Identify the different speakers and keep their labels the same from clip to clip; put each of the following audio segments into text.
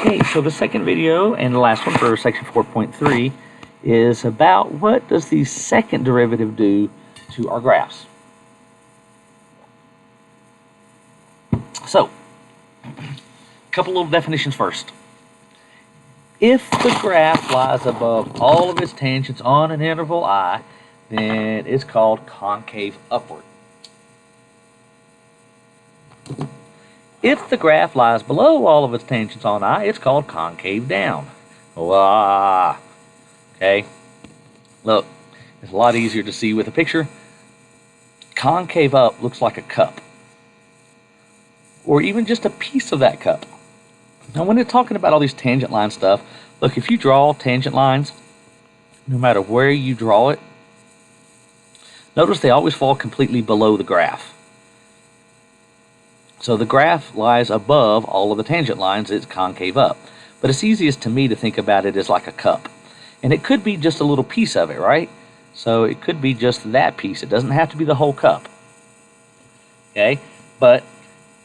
Speaker 1: Okay, so the second video and the last one for section 4.3 is about what does the second derivative do to our graphs. So, a couple little definitions first. If the graph lies above all of its tangents on an interval I, then it's called concave upward. If the graph lies below all of its tangents on I, it's called concave down. Okay? Look, it's a lot easier to see with a picture. Concave up looks like a cup, or even just a piece of that cup. Now, when they're talking about all these tangent line stuff, look, if you draw tangent lines, no matter where you draw it, notice they always fall completely below the graph. So the graph lies above all of the tangent lines, it's concave up. But it's easiest to me to think about it as like a cup. And it could be just a little piece of it, right? So it could be just that piece. It doesn't have to be the whole cup. Okay? But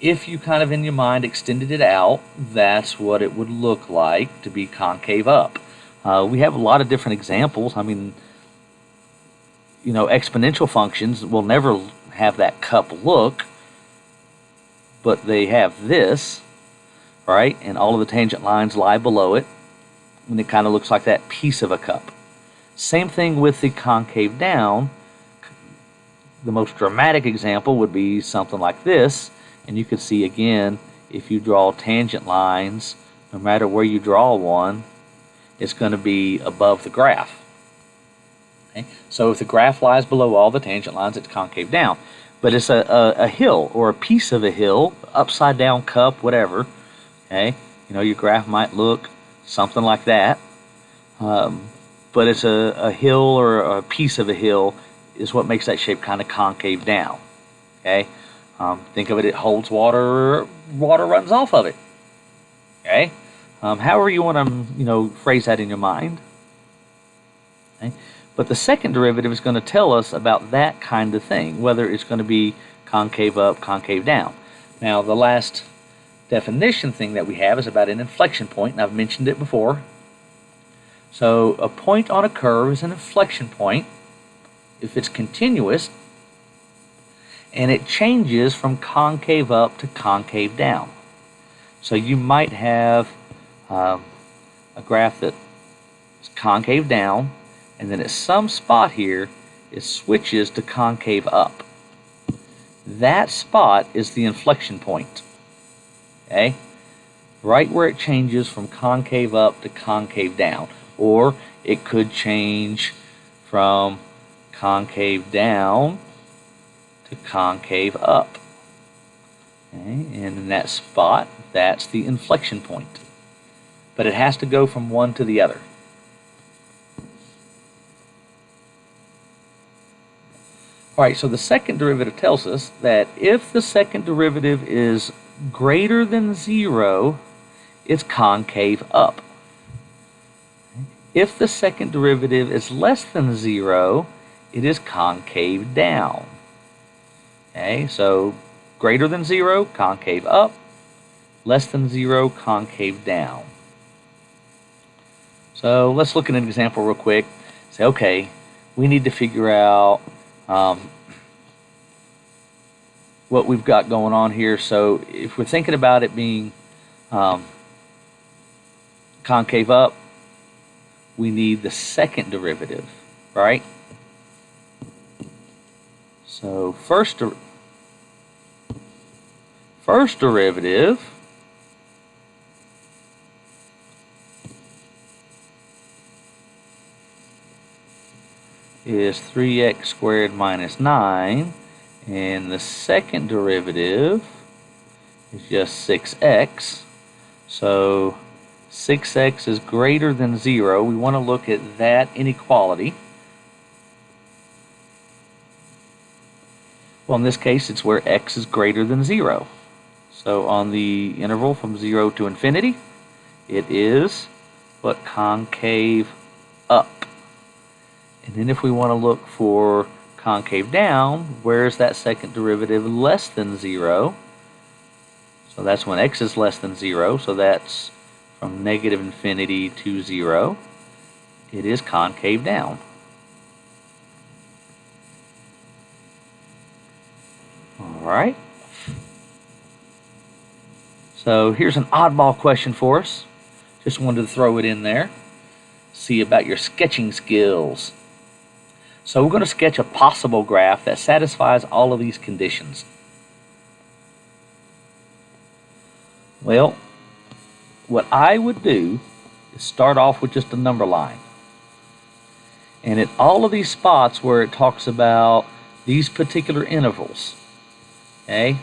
Speaker 1: if you kind of in your mind extended it out, that's what it would look like to be concave up. We have a lot of different examples. I mean, you know, exponential functions will never have that cup look, but they have this, right? And all of the tangent lines lie below it, and it kind of looks like that piece of a cup. Same thing with the concave down. The most dramatic example would be something like this, and you can see again, if you draw tangent lines, no matter where you draw one, it's going to be above the graph. Okay? So if the graph lies below all the tangent lines, it's concave down. But it's a hill or a piece of a hill, upside down cup, whatever. Okay, you know, your graph might look something like that. But it's a hill or a piece of a hill is what makes that shape kind of concave down. Okay, think of it, it holds water, water runs off of it. Okay, however you want to phrase that in your mind. Okay? But the second derivative is going to tell us about that kind of thing, whether it's going to be concave up, concave down. Now, the last definition thing that we have is about an inflection point, and I've mentioned it before. So a point on a curve is an inflection point if it's continuous, and it changes from concave up to concave down. So you might have a graph that is concave down, and then at some spot here, it switches to concave up. That spot is the inflection point. Okay? Right where it changes from concave up to concave down. Or it could change from concave down to concave up. Okay? And in that spot, that's the inflection point. But it has to go from one to the other. Alright, so the second derivative tells us that if the second derivative is greater than 0, it's concave up. If the second derivative is less than 0, it is concave down. Okay, so greater than 0, concave up. Less than 0, concave down. So let's look at an example real quick. Say, okay, we need to figure out what we've got going on here. So if we're thinking about it being concave up, we need the second derivative, right? So first derivative is 3x squared minus 9, and the second derivative is just 6x. So 6x is greater than 0. We want to look at that inequality. Well, in this case, it's where x is greater than 0. So on the interval from 0 to infinity, it is what, concave up. And then if we want to look for concave down, where's that second derivative less than 0? So that's when x is less than 0, so that's from negative infinity to 0, it is concave down. All right. So here's an oddball question for us. Just wanted to throw it in there. See about your sketching skills. So we're going to sketch a possible graph that satisfies all of these conditions. Well, what I would do is start off with just a number line. And at all of these spots where it talks about these particular intervals, okay,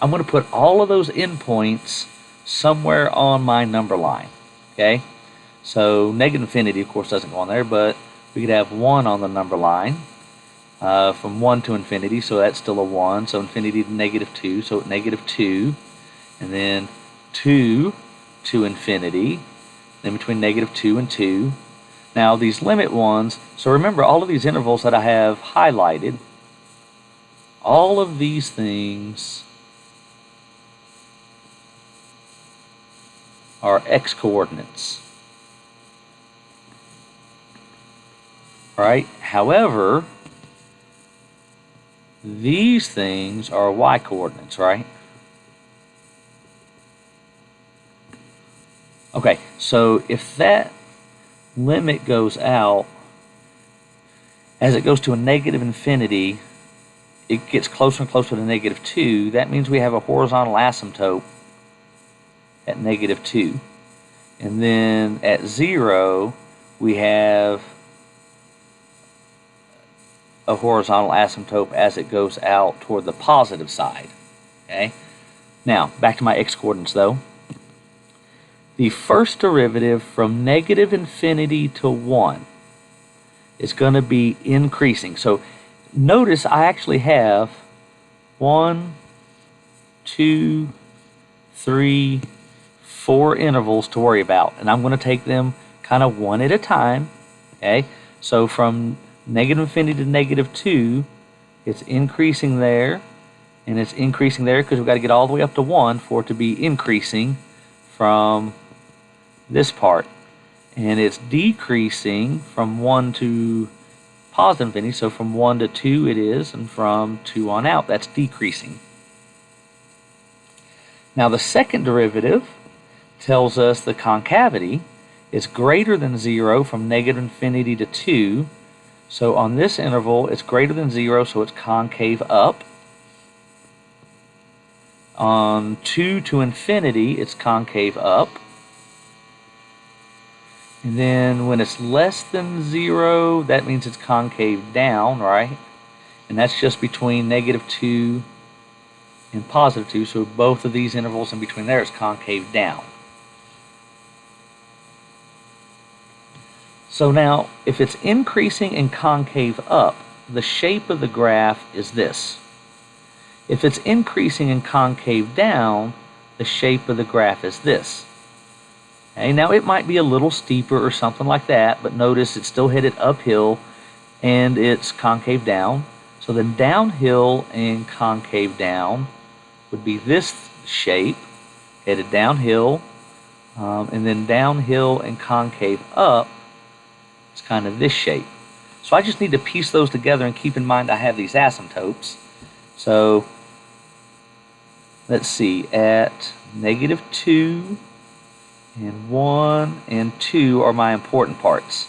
Speaker 1: I'm going to put all of those endpoints somewhere on my number line, okay? So negative infinity, of course, doesn't go on there, but we could have 1 on the number line from 1 to infinity, so that's still a 1. So infinity to negative 2, so negative 2. And then 2 to infinity, then between negative 2 and 2. Now these limit ones, so remember all of these intervals that I have highlighted, all of these things are x coordinates. Right? However, these things are y coordinates, right? Okay, so if that limit goes out, as it goes to a negative infinity, it gets closer and closer to negative 2. That means we have a horizontal asymptote at negative 2. And then at 0, we have a horizontal asymptote as it goes out toward the positive side. Okay. Now, back to my x coordinates though. The first derivative from negative infinity to 1 is going to be increasing. So notice I actually have 1, 2, 3, 4 intervals to worry about, and I'm going to take them kind of one at a time. Okay, so from negative infinity to negative 2, it's increasing there, and it's increasing there because we've got to get all the way up to 1 for it to be increasing from this part. And it's decreasing from 1 to positive infinity, so from 1 to 2 it is, and from 2 on out, that's decreasing. Now the second derivative tells us the concavity is greater than 0 from negative infinity to 2. So on this interval, it's greater than 0, so it's concave up. On 2 to infinity, it's concave up. And then when it's less than 0, that means it's concave down, right? And that's just between negative 2 and positive 2. So both of these intervals in between there is concave down. So now, if it's increasing and concave up, the shape of the graph is this. If it's increasing and concave down, the shape of the graph is this. Okay, now it might be a little steeper or something like that, but notice it's still headed uphill and it's concave down. So then downhill and concave down would be this shape, headed downhill, and then downhill and concave up, it's kind of this shape. So I just need to piece those together and keep in mind I have these asymptotes. So let's see, at negative 2 and 1 and 2 are my important parts.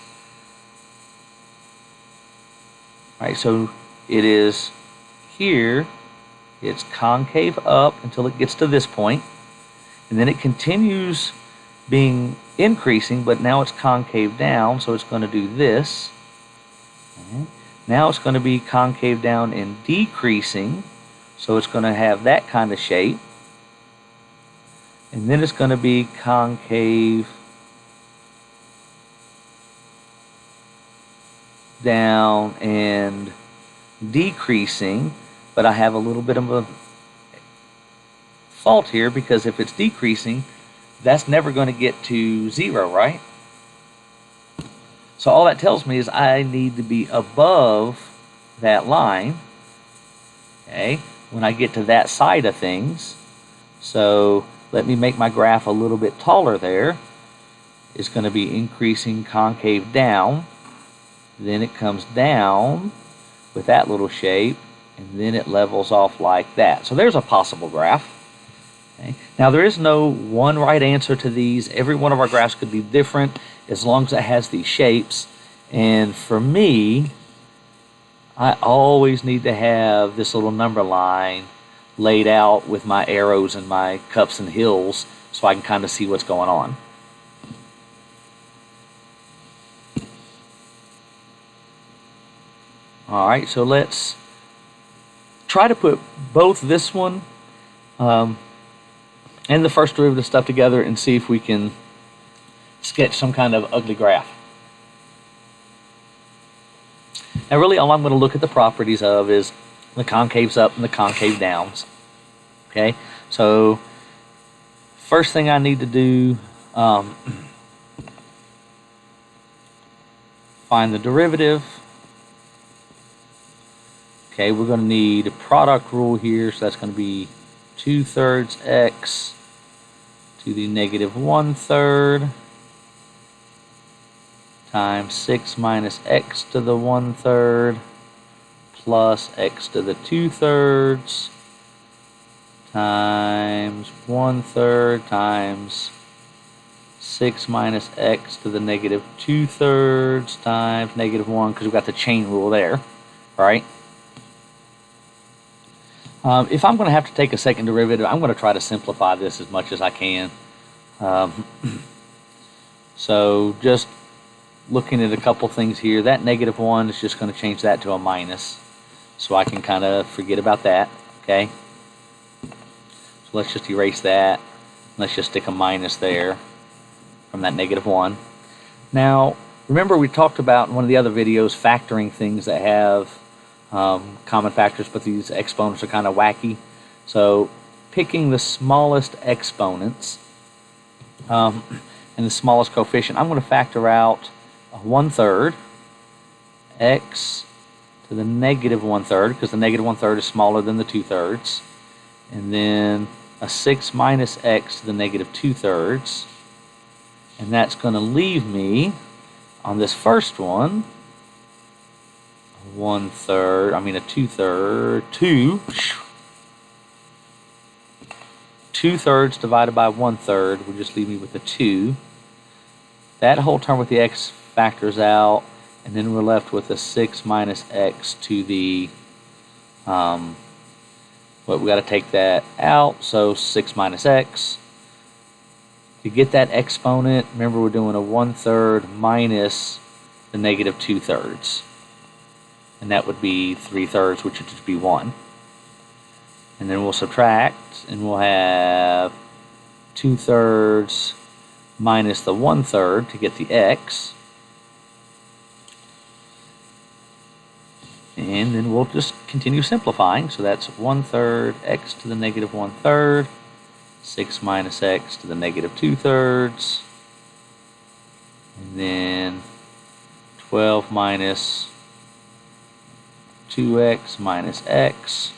Speaker 1: All right, so it is here, it's concave up until it gets to this point, and then it continues being increasing, but now it's concave down, so it's going to do this. Okay. Now it's going to be concave down and decreasing, so it's going to have that kind of shape. And then it's going to be concave down and decreasing, but I have a little bit of a fault here because if it's decreasing, that's never going to get to 0, right? So all that tells me is I need to be above that line, okay, when I get to that side of things. So let me make my graph a little bit taller there. It's going to be increasing concave down. Then it comes down with that little shape, and then it levels off like that. So there's a possible graph. Okay. Now there is no one right answer to these. Every one of our graphs could be different as long as it has these shapes. And for me, I always need to have this little number line laid out with my arrows and my cups and hills so I can kind of see what's going on. All right, so let's try to put both this one and the first derivative stuff together and see if we can sketch some kind of ugly graph. Now really all I'm going to look at the properties of is the concaves up and the concave downs. Okay, so first thing I need to do, find the derivative. Okay, we're going to need a product rule here, so that's going to be 2/3 x to the negative 1/3 times 6 minus x to the 1/3 plus x to the 2/3 times 1/3 times 6 minus x to the negative 2/3 times negative 1, because we've got the chain rule there, right? If I'm going to have to take a second derivative, I'm going to try to simplify this as much as I can. So just looking at a couple things here, that negative 1 is just going to change that to a minus. So I can kind of forget about that, okay? So let's just erase that. Let's just stick a minus there from that negative 1. Now, remember we talked about in one of the other videos factoring things that have common factors, but these exponents are kind of wacky. So picking the smallest exponents and the smallest coefficient, I'm going to factor out a 1/3 x to the negative 1/3, because the negative 1/3 is smaller than the 2/3, and then a 6 minus x to the negative 2/3, and that's going to leave me on this first one 1/3, I mean a 2/3, 2/3 divided by 1/3 will just leave me with a 2. That whole term with the x factors out, and then we're left with a 6 minus x to the, but we got to take that out, so 6 minus x. To get that exponent, remember we're doing a 1/3 minus the negative 2/3. And that would be 3/3, which would just be 1. And then we'll subtract, and we'll have 2/3 minus the 1/3 to get the x. And then we'll just continue simplifying. So that's 1/3 x to the negative 1/3, 6 minus x to the negative 2/3, and then 12 minus 2x minus x.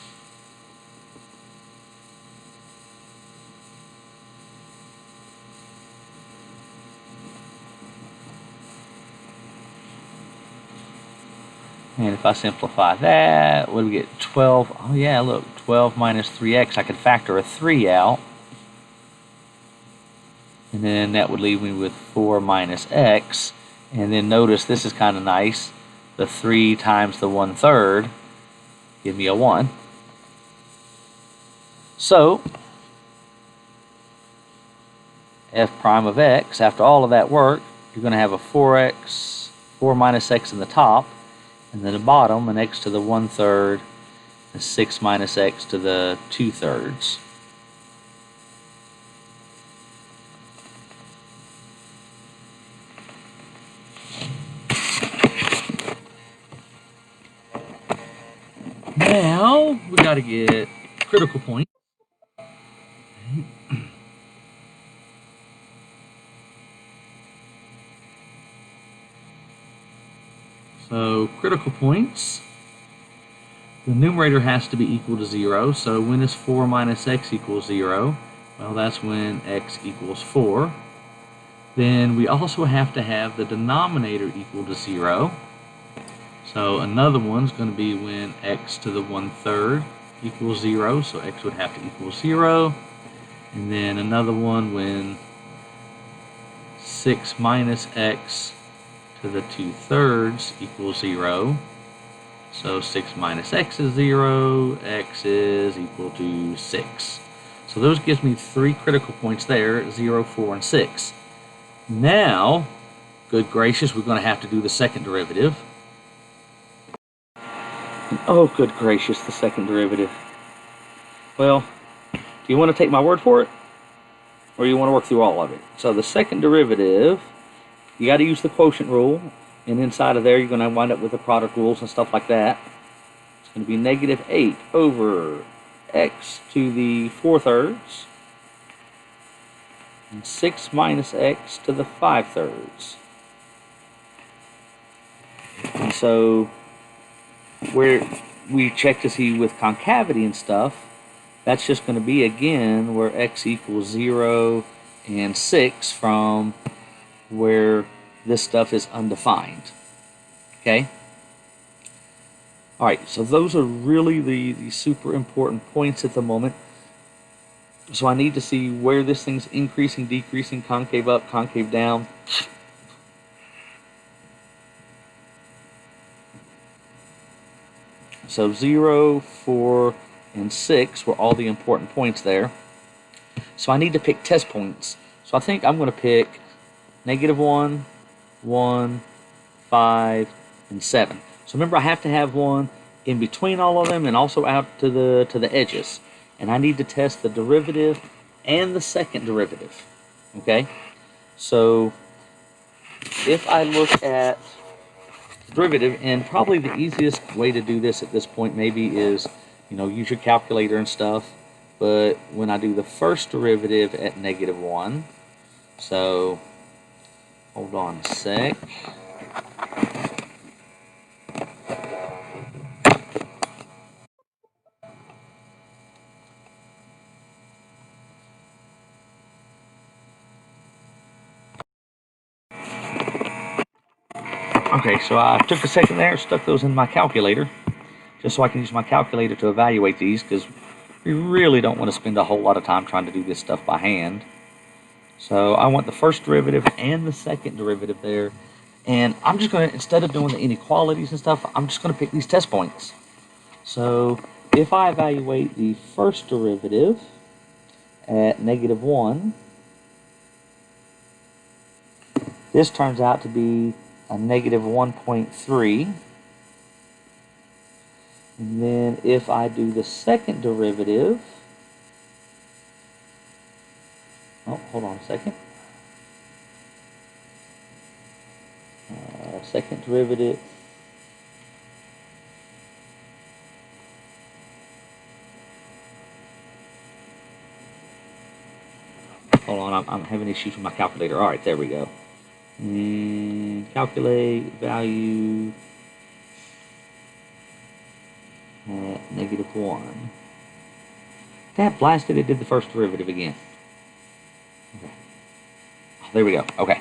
Speaker 1: And if I simplify that, what do we get? 12, oh yeah, look, 12 minus 3x, I could factor a 3 out. And then that would leave me with 4 minus x. And then notice this is kind of nice. The 3 times the 1/3 give me a 1. So f prime of x, after all of that work, you're going to have a 4x, 4 minus x in the top, and then the bottom, an x to the 1/3, and 6 minus x to the 2/3. Now we got to get critical point. So critical points, the numerator has to be equal to 0. So when is 4 minus x equals 0? Well, that's when x equals 4. Then we also have to have the denominator equal to 0. So another one's going to be when x to the 1/3 equals 0. So x would have to equal 0. And then another one when 6 minus x to the 2/3 equals 0. So 6 minus x is 0. X is equal to 6. So those gives me 3 critical points there, 0, 4, and 6. Now, good gracious, we're going to have to do the second derivative. Oh, good gracious, the second derivative. Well, do you want to take my word for it? Or you want to work through all of it? So the second derivative, you got to use the quotient rule. And inside of there, you're going to wind up with the product rules and stuff like that. It's going to be negative 8 over x to the 4/3 and 6 minus x to the 5/3. And so where we check to see with concavity and stuff, that's just going to be again where x equals 0 and 6 from where this stuff is undefined. Okay? Alright, so those are really the super important points at the moment. So I need to see where this thing's increasing, decreasing, concave up, concave down. So 0, 4, and 6 were all the important points there. So I need to pick test points. So I think I'm going to pick negative 1, 1, 5, and 7. So remember, I have to have one in between all of them and also out to the edges. And I need to test the derivative and the second derivative. Okay? So if I look at derivative, and probably the easiest way to do this at this point maybe is, use your calculator and stuff. But when I do the first derivative at negative 1, so hold on a sec. Okay, so I took a second there, stuck those in my calculator, just so I can use my calculator to evaluate these, because we really don't want to spend a whole lot of time trying to do this stuff by hand. So I want the first derivative and the second derivative there, and I'm just going to, instead of doing the inequalities and stuff, I'm just going to pick these test points. So if I evaluate the first derivative at negative 1, this turns out to be a negative 1.3. And then if I do the second derivative, oh, hold on a second. Second derivative. Hold on, I'm having issues with my calculator. All right, there we go. And calculate value at negative 1. That blasted, it did the first derivative again. Okay. There we go. Okay.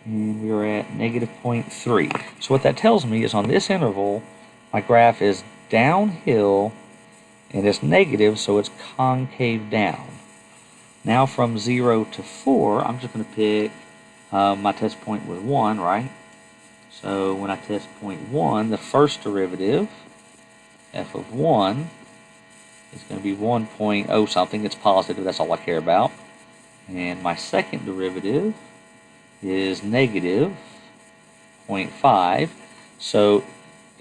Speaker 1: And we are at negative 0.3. So what that tells me is on this interval, my graph is downhill and it's negative, so it's concave down. Now from 0 to 4, I'm just going to pick my test point was 1, right? So when I test point 1, the first derivative, f of 1, is going to be 1.0 something. It's positive. That's all I care about. And my second derivative is negative 0.5. So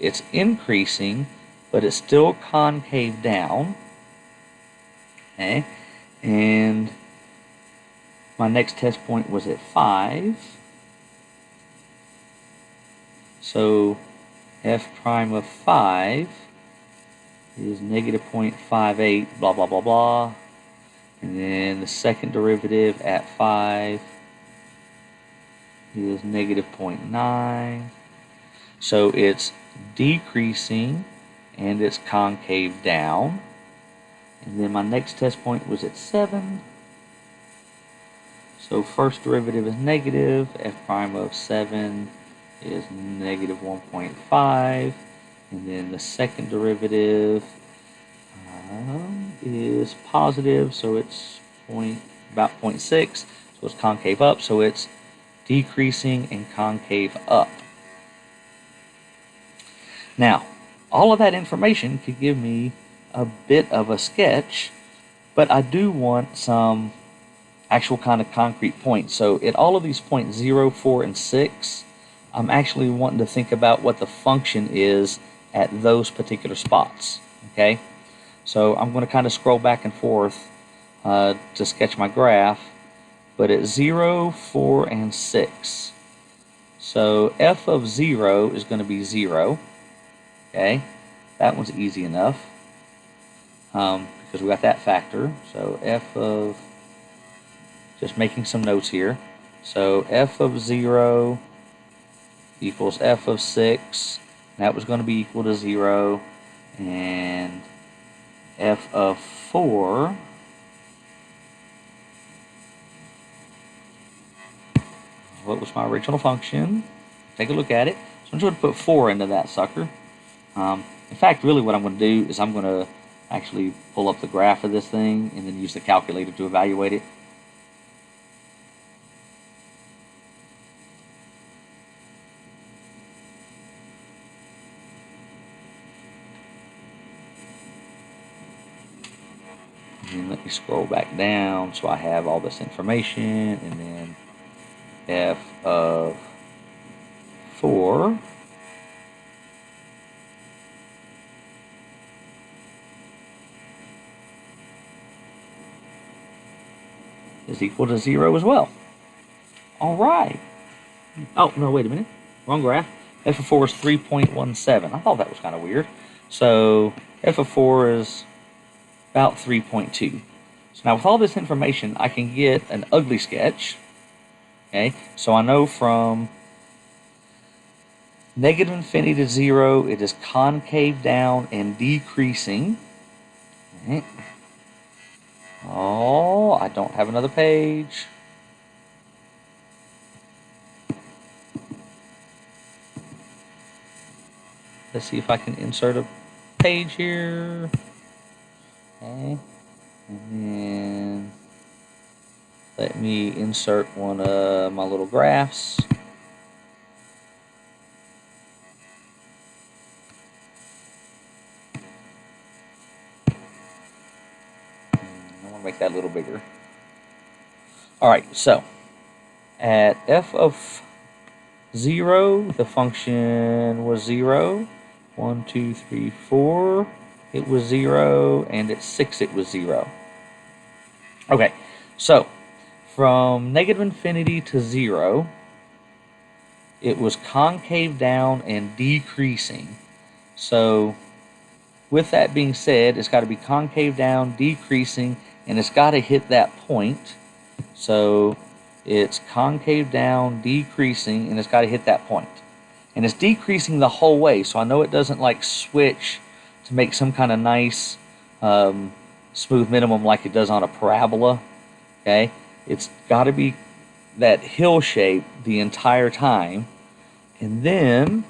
Speaker 1: it's increasing, but it's still concave down. Okay? And my next test point was at 5. So f prime of 5 is negative 0.58, blah, blah, blah, blah. And then the second derivative at 5 is negative 0.9. So it's decreasing and it's concave down. And then my next test point was at 7. So first derivative is negative. F prime of 7 is negative 1.5. And then the second derivative is positive, so it's about 0.6. So it's concave up, so it's decreasing and concave up. Now, all of that information could give me a bit of a sketch, but I do want some actual kind of concrete points. So at all of these points 0, 4, and 6, I'm actually wanting to think about what the function is at those particular spots. Okay, so I'm going to kind of scroll back and forth to sketch my graph, but at 0, 4, and 6. So f of 0 is going to be 0. Okay, that one's easy enough because we got that factor. So f of, just making some notes here. So f of 0 equals f of 6. That was going to be equal to 0. And f of 4 what was my original function? Take a look at it. So I'm just going to put 4 into that sucker. In fact, really what I'm going to do is I'm going to actually pull up the graph of this thing and then use the calculator to evaluate it. And then let me scroll back down so I have all this information, and then f of 4 is equal to 0 as well. All right. Oh, no, wait a minute. Wrong graph. F of 4 is 3.17. I thought that was kind of weird. So f of 4 is about 3.2. So now with all this information, I can get an ugly sketch. Okay, so I know from negative infinity to 0, it is concave down and decreasing. Okay. Oh, I don't have another page. Let's see if I can insert a page here. Okay. And then let me insert one of my little graphs. I want to make that a little bigger. All right, so at f of 0, the function was 0. 1, 2, 3, 4, it was 0, and at 6 it was 0. Okay, so from negative infinity to 0, it was concave down and decreasing. So with that being said, it's got to be concave down, decreasing, and it's got to hit that point. So it's concave down, decreasing, and it's got to hit that point. And it's decreasing the whole way, so I know it doesn't like switch to make some kind of nice smooth minimum like it does on a parabola. Okay, it's got to be that hill shape the entire time, and then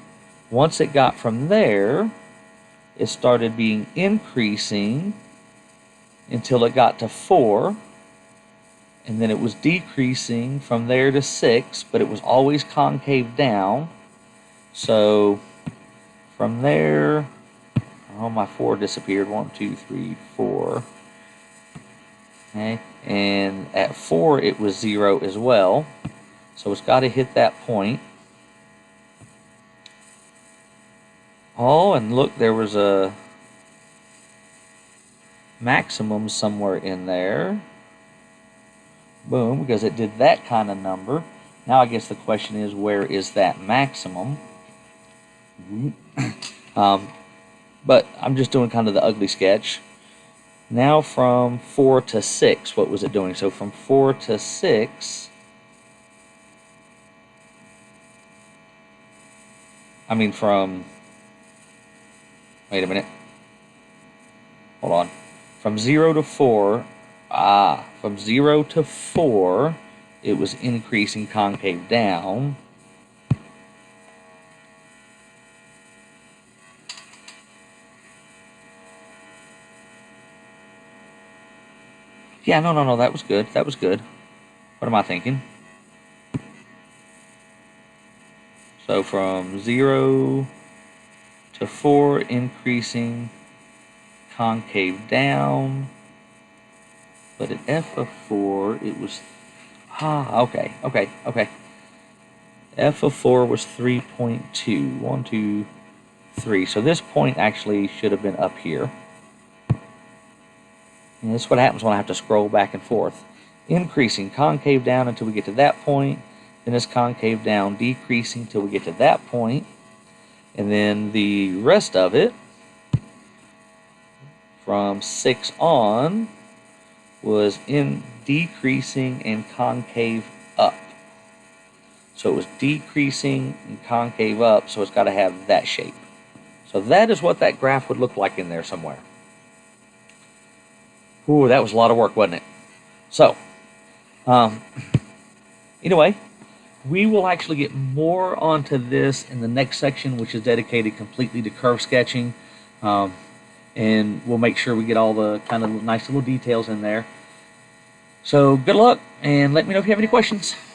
Speaker 1: once it got from there, it started being increasing until it got to 4, and then it was decreasing from there to 6, but it was always concave down. So from there, oh, my 4 disappeared. 1, 2, 3, 4. Okay, and at 4 it was 0 as well. So it's got to hit that point. Oh, and look, there was a maximum somewhere in there. Boom, because it did that kind of number. Now I guess the question is, where is that maximum? But I'm just doing kind of the ugly sketch. Now from 4 to 6, what was it doing? So from 4 to 6, I mean from, wait a minute, hold on. from 0 to 4, from 0 to 4, it was increasing concave down. Yeah, no, that was good. That was good. What am I thinking? So from 0 to 4, increasing concave down. But at f of 4, it was... okay. F of 4 was 3.2. 1, 2, 3. So this point actually should have been up here. And this is what happens when I have to scroll back and forth. Increasing concave down until we get to that point. Then it's concave down, decreasing until we get to that point. And then the rest of it, from 6 on, was in decreasing and concave up. So it was decreasing and concave up, so it's got to have that shape. So that is what that graph would look like in there somewhere. Ooh, that was a lot of work, wasn't it? So, anyway, we will actually get more onto this in the next section, which is dedicated completely to curve sketching. And we'll make sure we get all the kind of nice little details in there. So good luck, and let me know if you have any questions.